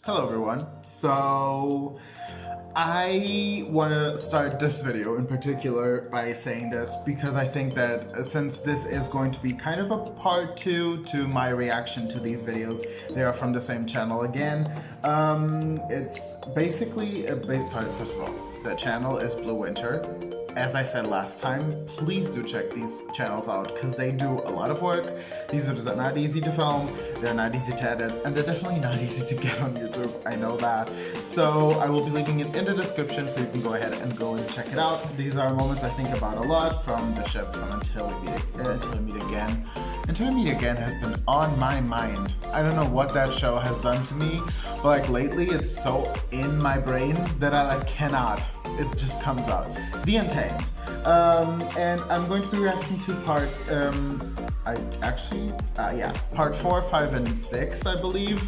Hello everyone. So I want to start this video in particular by saying this because I think that since this is going to be kind of a part 2 to my reaction to these videos, they are from the same channel again. It's basically a big part. First of all, the channel is BLUEWINTER. As I said last time, please do check these channels out because they do a lot of work. These videos are not easy to film, they're not easy to edit, and they're definitely not easy to get on YouTube. I know that. So I will be leaving it in the description so you can go ahead and go and check it out. These are moments I think about a lot, from the ship from Until We Meet Again. Until We Meet Again has been on my mind. I don't know what that show has done to me, but like lately it's so in my brain that I cannot. It just comes out. The Untamed. And I'm going to be reacting to part, part 4, 5, and 6, I believe.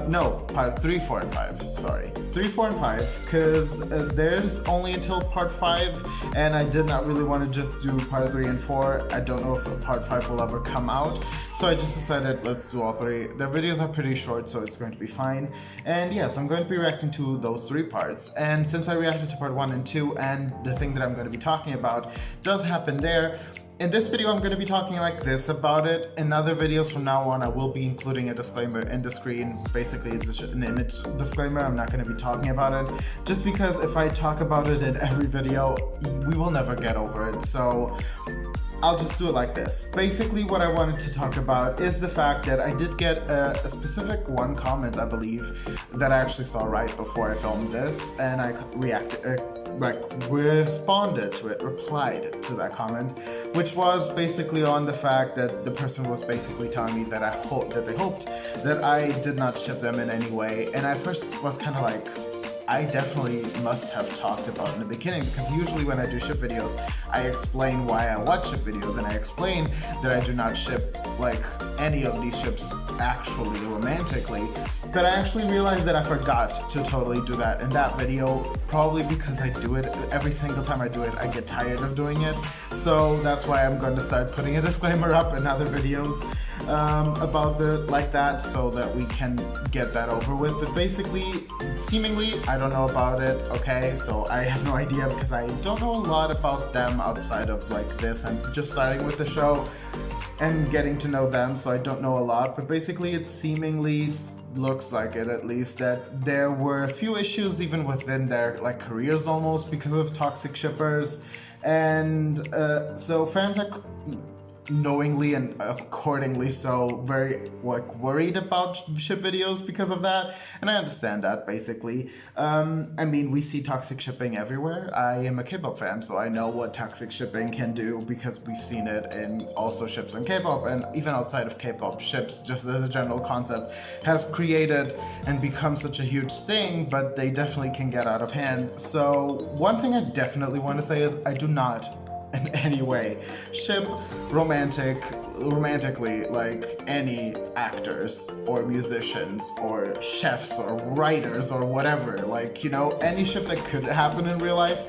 No, part 3, 4, and 5, sorry. 3, 4, and 5, because there's only until part 5, and I did not really want to just do part 3 and 4. I don't know if part 5 will ever come out, so I just decided let's do all 3. The videos are pretty short, so it's going to be fine. And yes, I'm going to be reacting to those 3 parts, and since I reacted to part 1 and 2, and the thing that I'm going to be talking about does happen there, in this video I'm going to be talking like this about it. In other videos from now on I will be including a disclaimer in the screen. Basically it's just an image disclaimer. I'm not going to be talking about it just because if I talk about it in every video we will never get over it, so I'll just do it like this. Basically what I wanted to talk about is the fact that I did get a specific one comment, I believe, that I actually saw right before I filmed this, and I responded to it, replied to that comment, which was basically on the fact that the person was basically telling me that they hoped that I did not ship them in any way, and I first was kind of like, I definitely must have talked about in the beginning, because usually when I do ship videos, I explain why I watch ship videos, and I explain that I do not ship like any of these ships actually romantically. But I actually realized that I forgot to totally do that in that video, probably because I do it every single time I do it, I get tired of doing it. So that's why I'm going to start putting a disclaimer up in other videos about like that, so that we can get that over with. But basically, seemingly, I don't know about it, okay? So I have no idea because I don't know a lot about them outside of like this. I'm just starting with the show and getting to know them, so I don't know a lot. But basically, it seemingly looks like it, at least, that there were a few issues even within their like careers almost because of toxic shippers, and so fans are knowingly and accordingly so very like worried about ship videos because of that, and I understand that basically. I mean, we see toxic shipping everywhere. I am a K-pop fan, so I know what toxic shipping can do because we've seen it in also ships in K-pop, and even outside of K-pop, ships just as a general concept has created and become such a huge thing, but they definitely can get out of hand. So one thing I definitely want to say is I do not in any way ship romantically like any actors or musicians or chefs or writers or whatever, like, you know, any ship that could happen in real life.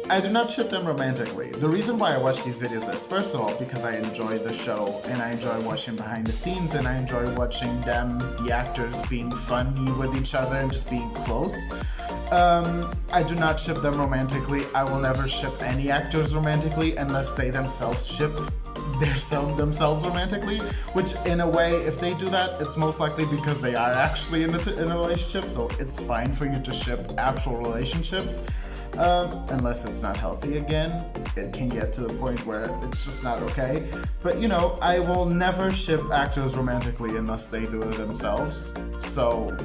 I do not ship them romantically. The reason why I watch these videos is, first of all, because I enjoy the show and I enjoy watching behind the scenes, and I enjoy watching them, the actors, being funny with each other and just being close. I do not ship them romantically. I will never ship any actors romantically unless they themselves ship themselves romantically, which in a way, if they do that, it's most likely because they are actually in a relationship, so it's fine for you to ship actual relationships. Unless it's not healthy again, it can get to the point where it's just not okay. But you know, I will never ship actors romantically unless they do it themselves, so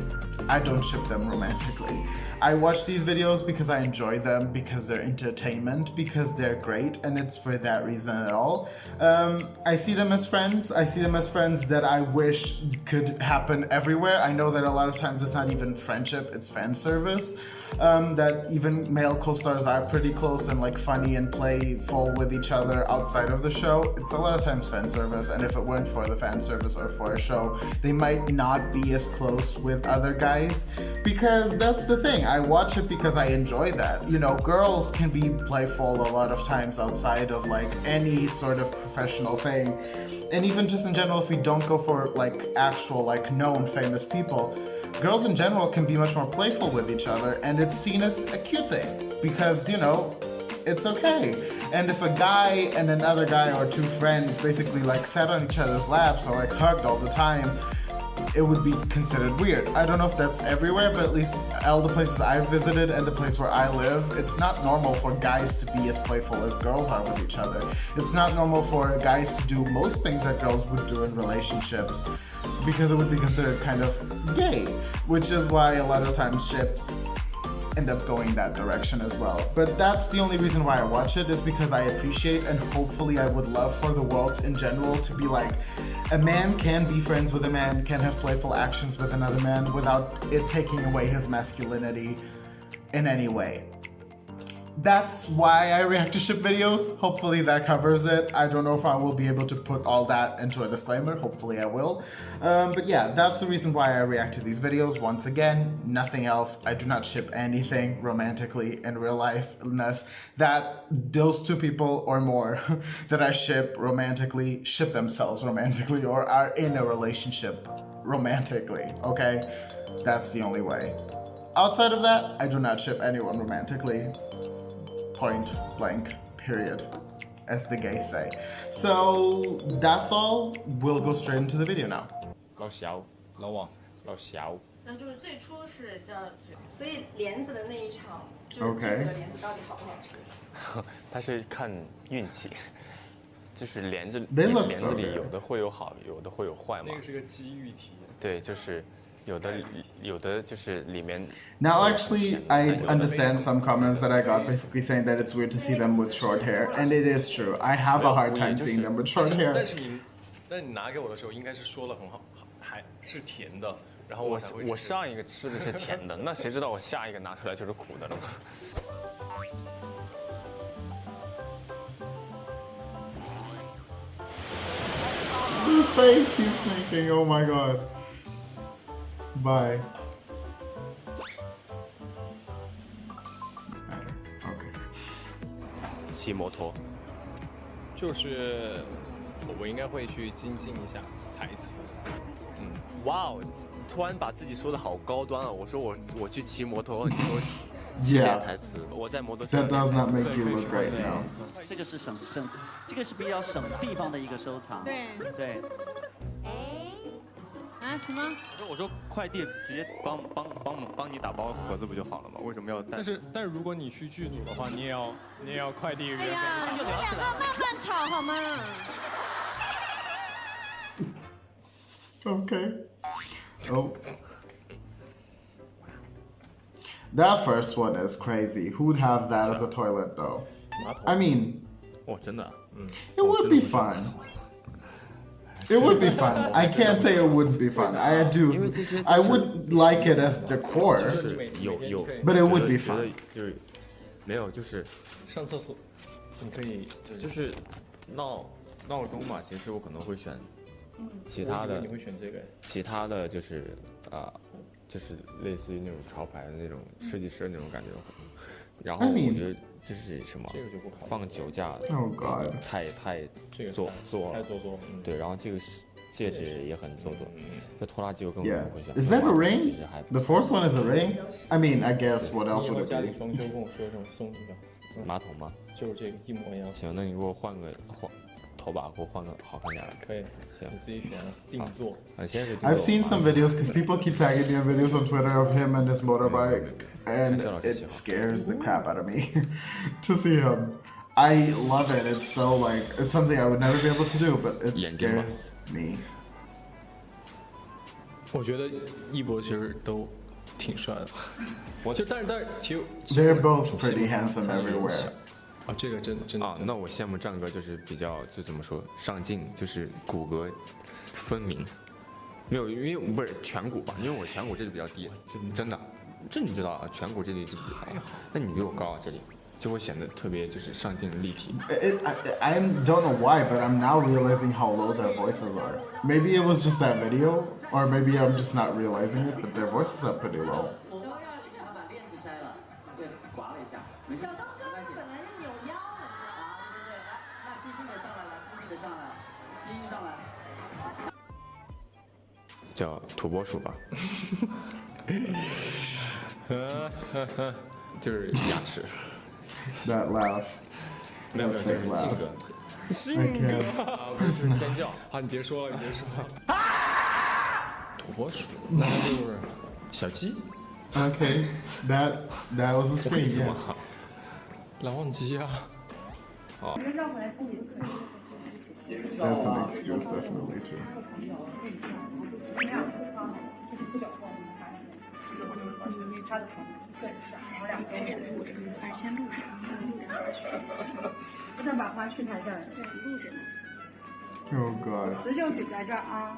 I don't ship them romantically. I watch these videos because I enjoy them, because they're entertainment, because they're great, and it's for that reason at all. I see them as friends. I see them as friends that I wish could happen everywhere. I know that a lot of times it's not even friendship, it's fan service. That even male co-stars are pretty close and like funny and playful with each other outside of the show. It's a lot of times fan service, and if it weren't for the fan service or for a show, they might not be as close with other guys, because that's the thing. I watch it because I enjoy that. You know, girls can be playful a lot of times outside of like any sort of professional thing, and even just in general, if we don't go for like actual like known famous people, girls in general can be much more playful with each other, and it's seen as a cute thing because, you know, it's okay. And if a guy and another guy or two friends basically like sat on each other's laps or like hugged all the time, it would be considered weird. I don't know if that's everywhere, but at least all the places I've visited and the place where I live, it's not normal for guys to be as playful as girls are with each other. It's not normal for guys to do most things that girls would do in relationships because it would be considered kind of gay, which is why a lot of times ships end up going that direction as well. But that's the only reason why I watch it, is because I appreciate and hopefully I would love for the world in general to be like, a man can be friends with a man, can have playful actions with another man without it taking away his masculinity in any way. That's why I react to ship videos. Hopefully that covers it. I don't know if I will be able to put all that into a disclaimer. Hopefully I will. But yeah, that's the reason why I react to these videos. Once again, nothing else. I do not ship anything romantically in real life unless that those two people or more that I ship romantically ship themselves romantically or are in a relationship romantically, okay? That's the only way. Outside of that, I do not ship anyone romantically. Point blank, period, as the gays say. So that's all. We'll go straight into the video now. 老小，老王，老小。那就是最初是叫，所以莲子的那一场，就是这个莲子到底好不好吃？他是看运气，就是莲子 They look 莲 so 子里 good. 有的会有好，有的会有坏嘛。那个是个机遇题。对，就是有的就是里面。Now, actually, I understand some comments that I got basically saying that it's weird to see them with short hair, and it is true. I have a hard time seeing them with short hair. 但你拿给我的时候，应该是说了很好，还是甜的，然后我才会吃。我上一个吃的是甜的，那谁知道我下一个拿出来就是苦的了吗The face he's making, oh my god. Bye. Okay. 骑摩托，就是我应该会去精进一下台词。哇哦，突然把自己说的好高端啊！我说我去骑摩托，你说 Yeah. 台词，我在摩托车 That does not make you look great now. 这个是这个是比较省地方的一个收藏。对对。啊什么？我说快递直接帮你打包盒子不就好了吗？为什么要带？但是如果你去剧组的话，你也要快递员。哎呀，你们两个慢慢吵好吗？ Okay. Oh. That first one is crazy. Who would have that as a toilet though? I mean, 哦，真的， it would be fun. It would be fun. I can't say it wouldn't be fun. I would like it as decor, 有 but it would be fun. 就是没有就是上厕所，你可以就是闹钟嘛。其实我可能会选其他的，你会选这个？其他的就是就是类似于那种潮牌的那种设计师那种感觉。然后我觉得这是什么？放酒架的。Oh God. 太做了。对，然后这个戒指也很做作。这拖拉机我根本不会选。Is that a ring? The fourth one is a ring? I mean, I guess what else would it 家里 be? 装修跟我说什么送一个马桶吗？就是这个一模一样。行，那你给我换头把，给我换个好看点的。可以，行，你自己选定做。I've seen some videos because people keep tagging me in videos on Twitter of him and his motorbike, and it scares the crap out of me to see him. I love it. It's so like it's something I would never be able to do, but it scares me. 我觉得一博其实都挺帅的，但是其实 They're both pretty handsome everywhere. 啊，这个真的啊，那我羡慕战哥，就是比较就怎么说上镜，就是骨骼分明。没有，因为不是颧骨吧？因为我颧骨这里比较低，真的，这你知道啊？颧骨这里就还好，那你比我高啊，这里就会显得特别就是上镜立体。I don't know why, but I'm now realizing how low their voices are. Maybe it was just that video, or maybe I'm just not realizing it, but their voices are pretty low. 基因上来。叫土拨鼠吧，就是牙齿。That laugh. 没有 That 没有，就 fake 是 laugh. 性 I 格。 can't. 不是尖叫啊！你别说了，你别说了。土拨鼠，那就是小鸡。 Okay, that was a scream. Yes. 蓝忘机啊！ That's an excuse, definitely too. 不能把花絮弹下来。对，录着呢。 Oh god. 词就举在这儿啊。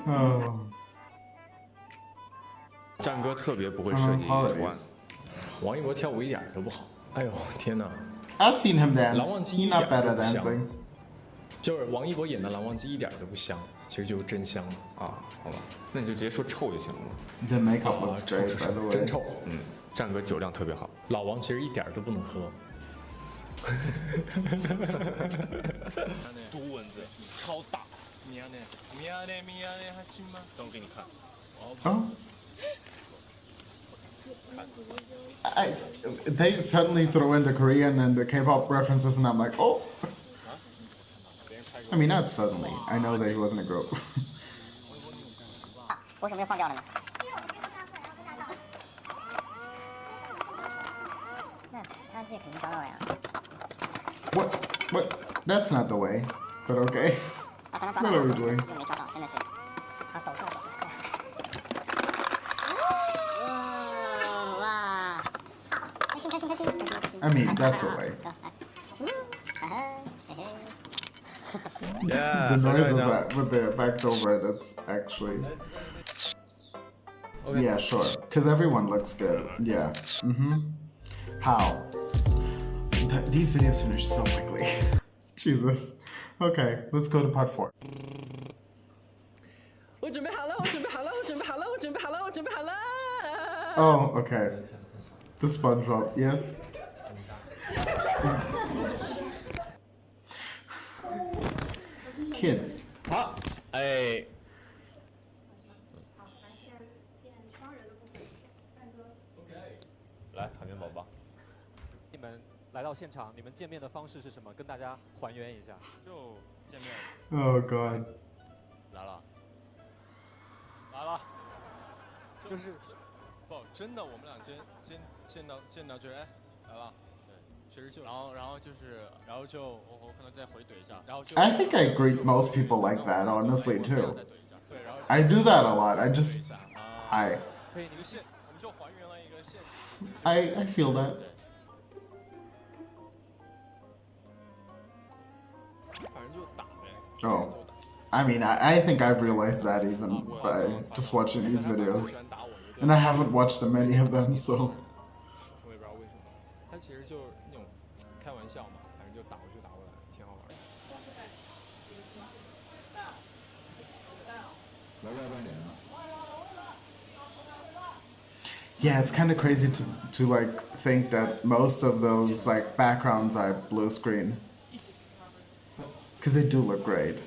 Oh. 战歌特别不会设计图案。 Holidays. 王一博跳舞一点都不好。哎呦天哪！ I've seen him dance. 蓝忘机 He's 一 not 点 bad 都 at 不像 dancing. 就是王一博演的蓝忘机一点都不香，其实就是真香啊，好吧，那你就直接说臭就行了。 The makeup looks great, by the way. 真臭。战歌酒量特别好。老王其实一点都不能喝。毒蚊子超大，米亚内，还亲吗？等我给你看。 Oh. They suddenly throw in the Korean and the K-pop references, and I'm like, oh. I mean, not suddenly. I know that he wasn't a group. 为什么又放掉了呢？那这肯定烧到了呀。 What? What? That's not the way. But okay. 啊，刚刚抓到 What 了， are we doing? 又没抓到，真的是。啊，抖出来了。哇！开心开心开心！ I mean, that's a way. Yeah. The noises that with the effect over it, it's actually. Okay. Yeah, sure. Because everyone looks good. Yeah. How? These videos finish so quickly. Jesus. Okay, let's go to part 4. 我准备好了，我准备好了，我准备好了，我准备好了，我准备好了。 Oh, okay. The SpongeBob, yes. Kids. 好，哎，来海绵宝宝。你们来到现场，你们见面的方式是什么？跟大家还原一下。就见面 Oh god. 来了，来了，就是不，真的，我们俩见到就是哎来了，对，其实就然后就我可能再回怼一下，然后就 I think I greet most people like that, honestly, too. 再怼一下，对，然后 I do that a lot. I just. 啊， 可以，你们现我们就还原了一个现实。 I feel that. 反正就打呗。 Oh. I mean, I think I've realized that even by just watching these videos. And I haven't watched many of them, so. 我也不知道为什么，他其实就是那种开玩笑嘛，反正就打过去打过来，挺好玩的。 Yeah, it's kind of crazy to like think that most of those like backgrounds are blue screen. Because they do look great.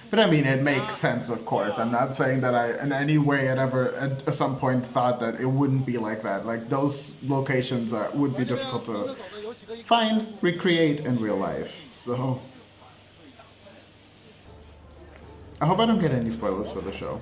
But I mean, it makes sense, of course. I'm not saying that I, in any way, at some point thought that it wouldn't be like that. Like those locations would be difficult to find, recreate in real life. So I hope I don't get any spoilers for the show.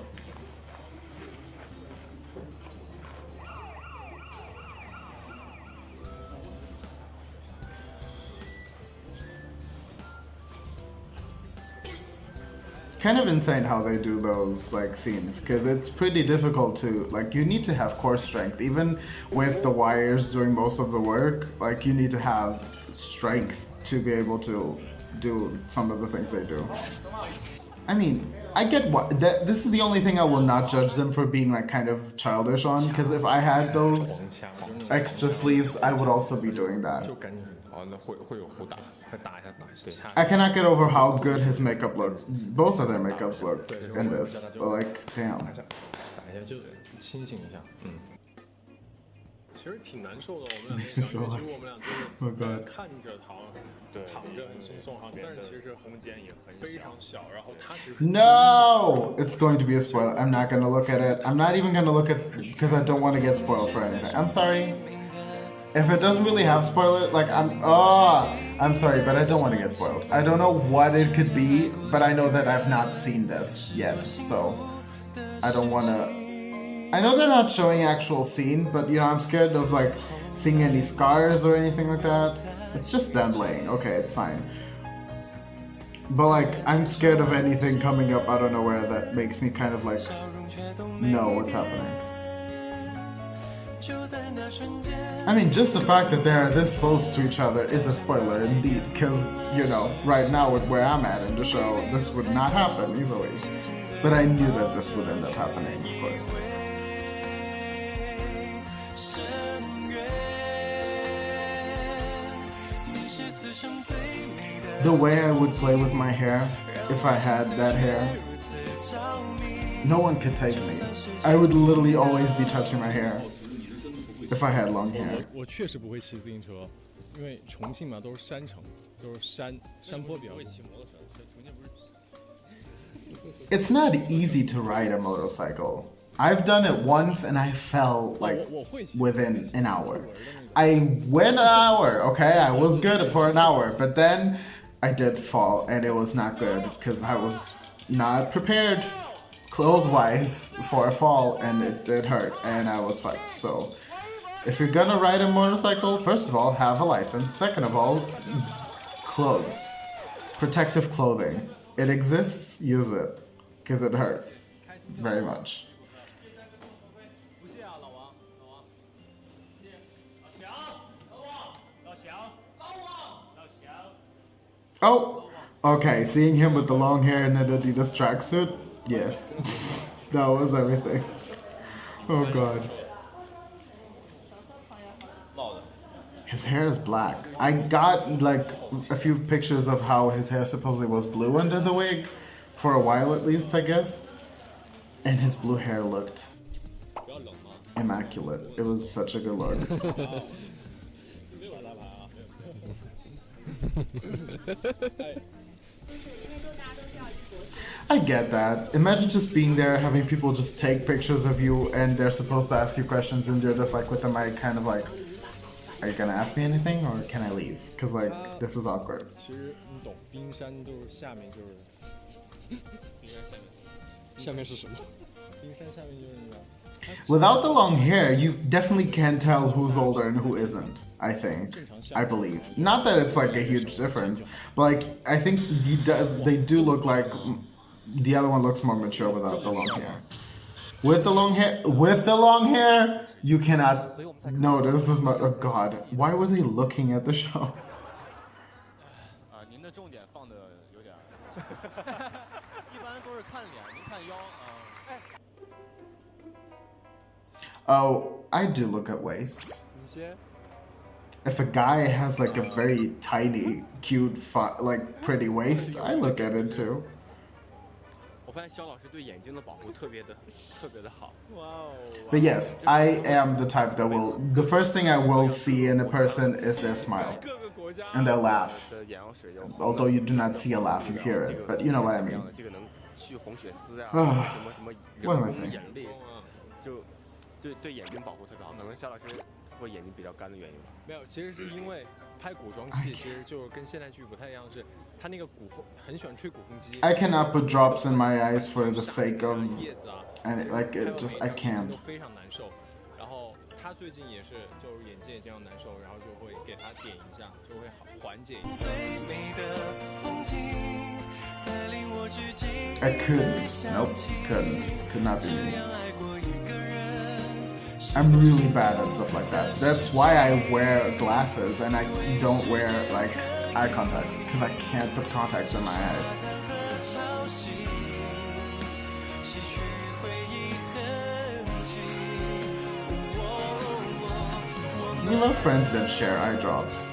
Kind of insane how they do those like scenes, because it's pretty difficult to like, you need to have core strength even with the wires doing most of the work. Like you need to have strength to be able to do some of the things they do. I mean, I get what this is the only thing I will not judge them for being like kind of childish on, because if I had those extra sleeves I would also be doing that. 就赶紧 哦，那会有互打，快打一下，打一下。 I cannot get over how good his makeup looks. Both of their makeups look in this, but like, damn. 打一下就清醒一下，其实挺难受的，我们俩 Makes me feel 其 like- 实我们俩就 Oh 是 God. 看着躺着很轻松哈，但是其实空间也非常小，然后他其实 No! It's going to be a spoiler. I'm not gonna look at it. I'm not even gonna look at because I don't want to get spoiled for anything. I'm sorry. If it doesn't really have spoiler, like I'm sorry, but I don't want to get spoiled. I don't know what it could be, but I know that I've not seen this yet, so I don't want to. I know they're not showing actual scene, but you know, I'm scared of like seeing any scars or anything like that. It's just them laying. Okay, it's fine. But like, I'm scared of anything coming up out of nowhere that makes me kind of like know what's happening. I mean, just the fact that they're this close to each other is a spoiler indeed, because, you know, right now with where I'm at in the show, this would not happen easily. But I knew that this would end up happening, of course. The way I would play with my hair, if I had that hair, no one could take me. I would literally always be touching my hair if I had long hair. 我确实不会骑自行车，因为重庆嘛都是山城，都是山坡比较多。 It's not easy to ride a motorcycle. I've done it once and I fell like within an hour. I went an hour, okay? I was good for an hour, but then I did fall and it was not good because I was not prepared clothes-wise for a fall and it did hurt and I was fucked. So if you're gonna ride a motorcycle, first of all, have a license. Second of all, clothes. Protective clothing. It exists, use it. Because it hurts very much. Oh, okay, seeing him with the long hair and an Adidas tracksuit, yes, that was everything. Oh god. His hair is black. I got like a few pictures of how his hair supposedly was blue under the wig, for a while at least, I guess. And his blue hair looked immaculate. It was such a good look. I get that. Imagine just being there, having people just take pictures of you, and they're supposed to ask you questions, and you're just like with the mic, kind of like, are you gonna ask me anything, or can I leave? Because like, this is awkward. 其实你懂，冰山都是下面就是，冰山下面是什么？冰山下面就是那个。 Without the long hair, you definitely can tell who's older and who isn't, I think. I believe. Not that it's like a huge difference, but like, I think they do look like the other one looks more mature without the long hair. With the long hair, you cannot notice as much. Oh god, why were they looking at the show? 您的重点放的有点，一般都是看脸，您看腰啊。 Oh, I do look at waists. If a guy has like a very tiny, cute, like pretty waist, I look at it too. 我发现肖老师对眼睛的保护特别的好。哇哦。 But yes, I am the type that will. The first thing I will see in a person is their smile and their laugh. Although you do not see a laugh, you hear it. But you know what I mean. What am I saying? 对眼睛保护特别好，可能肖老师会眼睛比较干的原因吧。没有，其实是因为拍古装戏，其实就是跟现代剧不太一样，是他那个古风很喜欢吹鼓风机。I cannot put drops in my eyes for the sake of, and like it just I can't. 都非常难受。然后他最近也是，就是眼睛也经常难受，然后就会给他点一下，就会缓解一下。I couldn't. Nope, couldn't. Could not be me. I'm really bad at stuff like that. That's why I wear glasses and I don't wear like eye contacts, because I can't put contacts in my eyes. We love friends that share eye drops.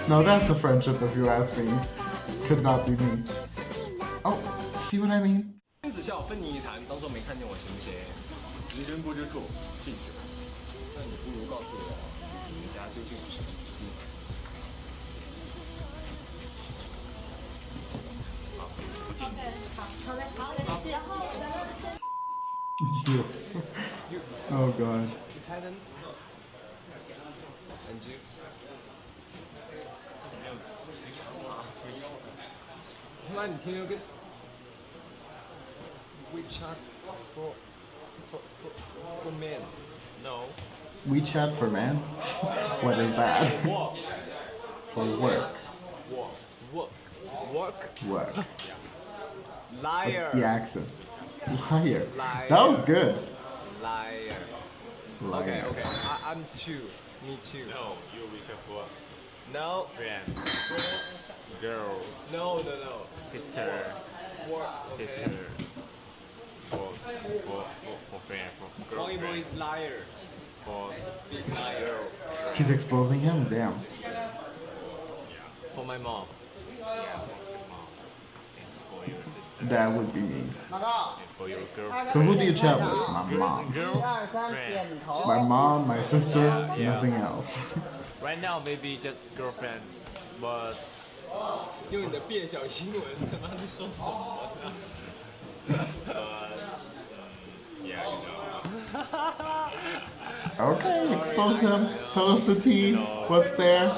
No, that's a friendship if you ask me. Could not be me. Oh, see what I mean? 君子笑，分你一谈，当做没看见我停鞋。人生不知处，进去吧。究竟。You. Oh god. Dependent. And you. 那你天天跟 WeChat for men. No. WeChat for man? What is that? Work. For work. Work. Work. Liar. What's the accent? Liar. Liar. That was good. Liar. Liar. Okay. I'm two. Me too. No, you WeChat for No. friend, girl, No. sister, Work. sister, for friend, for Boy girlfriend, is liar. for Big liar. He's exposing him? Damn. For my mom. for your sister, That would be me. and for your girlfriend. So who do you chat with? My mom. Girlfriend. My mom, my sister, Yeah. nothing else. Right now maybe just girlfriend, but 用你的变小英文，他妈在说什么呢？ yeah, you know. Okay, expose him. Tell us the tea. What's there?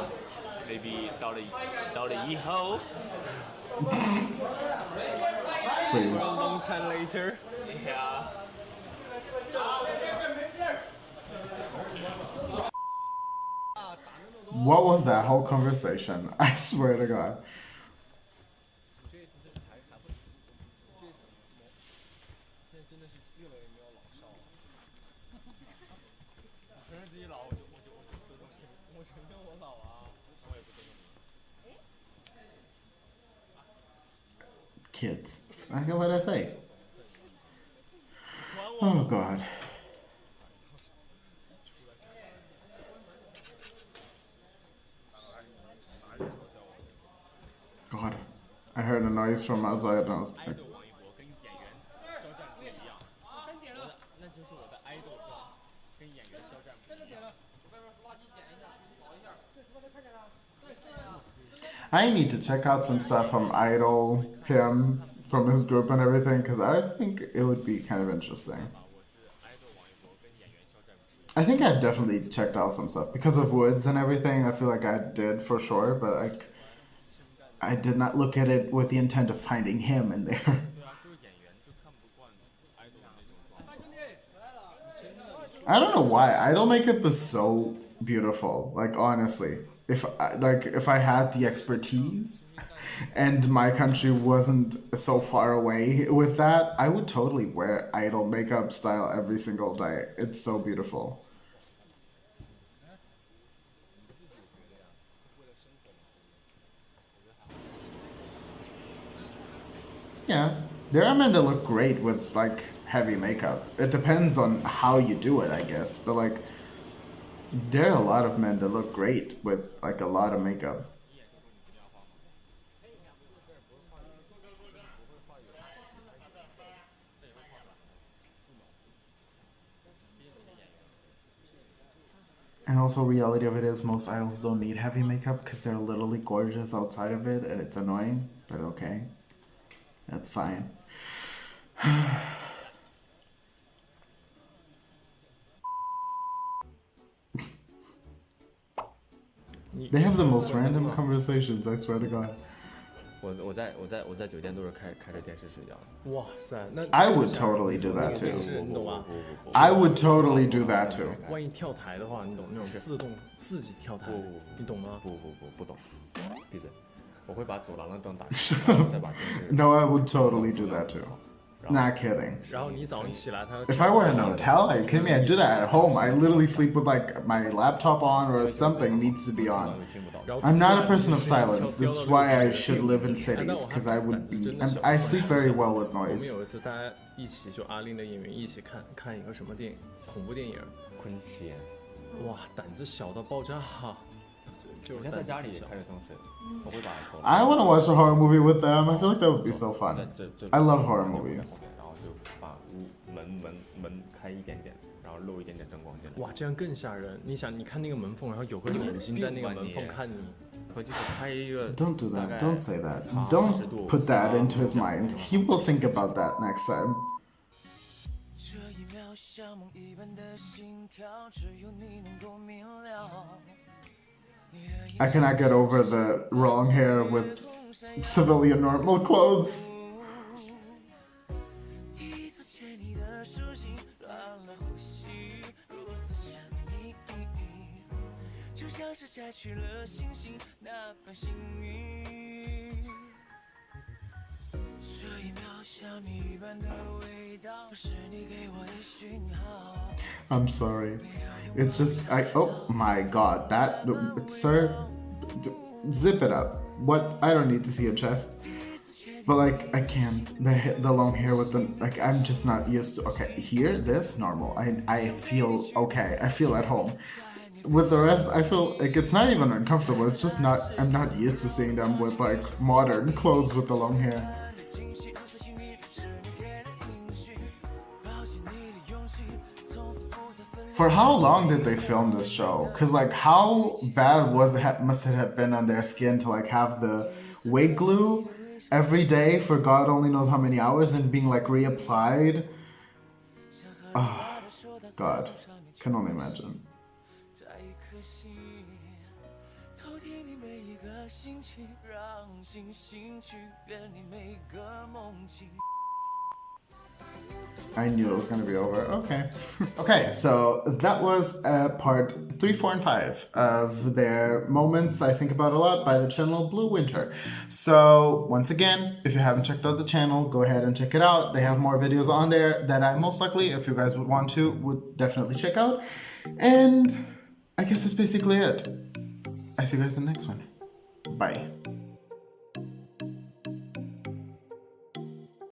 Maybe 到了以后 Please. Long time later. yeah. What was that whole conversation? I swear to God. 现在真的是越来越没有老少了。承认自己老，我承认我老啊，我也不承认。 Kids. I get what I say. Oh God. God. I heard a noise from outside and I was like, 王一博跟演员肖战不一样，那就是我的爱豆装，跟演员肖战不一样。 I need to check out some stuff from Idol, him, from his group and everything, because I think it would be kind of interesting. I think I've definitely checked out some stuff because of Woods and everything. I feel like I did for sure, but like I did not look at it with the intent of finding him in there. I don't know why idol makeup is so beautiful. Like honestly, if I had the expertise and my country wasn't so far away with that, I would totally wear idol makeup style every single day. It's so beautiful. Yeah, there are men that look great with like heavy makeup. It depends on how you do it, I guess. But like, there are a lot of men that look great with like a lot of makeup. And also, reality of it is most idols don't need heavy makeup because they're literally gorgeous outside of it, and it's annoying. But okay, that's fine. They have the most random conversations, I swear to God. 我在酒店都是开着电视睡觉。哇塞，那 I would totally do that 电 too. 视你懂吧？ I would totally do that too. 万一跳台的话，你懂那种自动自己跳台，你懂吗？不懂，闭嘴！我会把走廊的灯打开，再把电视。 No, I would totally do that too. Not kidding. 然后你早上起来，他 If I were in a hotel, are you kidding me? I'd do that at home. I literally sleep with like my laptop on or something needs to be on. I'm not a person of silence. This is why I should live in cities, because I would be. And I sleep very well with 我们 noise. 有一次大家一起就阿令的演员一起看一个什么电影，恐怖电影，昆池岩。哇，胆子小到爆炸哈！就我现在在家里开着灯睡，我会把走廊。 I want to watch a horror movie with them. I feel like that would be so fun. I love horror movies. 然后就把门开一点点，然后露一点点灯光进来。哇，这样更吓人！你想，你看那个门缝，然后有个眼睛在那个门缝看你。Don't do that. Don't say that. Don't put that into his mind. He will think about that next time. I cannot get over the long hair with civilian normal clothes. I'm sorry. It's just, oh my god, that, sir, zip it up. What? I don't need to see a chest. But like, I can't. The long hair with the, like, I'm just not used to, okay, here, this, normal. I feel okay. I feel at home. With the rest, I feel like it's not even uncomfortable. It's just not, I'm not used to seeing them with like modern clothes with the long hair. For how long did they film this show? Cause like how bad must it have been on their skin to like have the wig glue every day for God only knows how many hours and being like reapplied? Oh, God, can only imagine. I knew it was going to be over. Okay. Okay, so that was part 3, 4, and 5 of their moments I think about a lot by the channel BLUEWINTER. So once again, if you haven't checked out the channel, go ahead and check it out. They have more videos on there that I most likely, if you guys would want to, would definitely check out. And I guess that's basically it. I see you guys in the next one. Bye.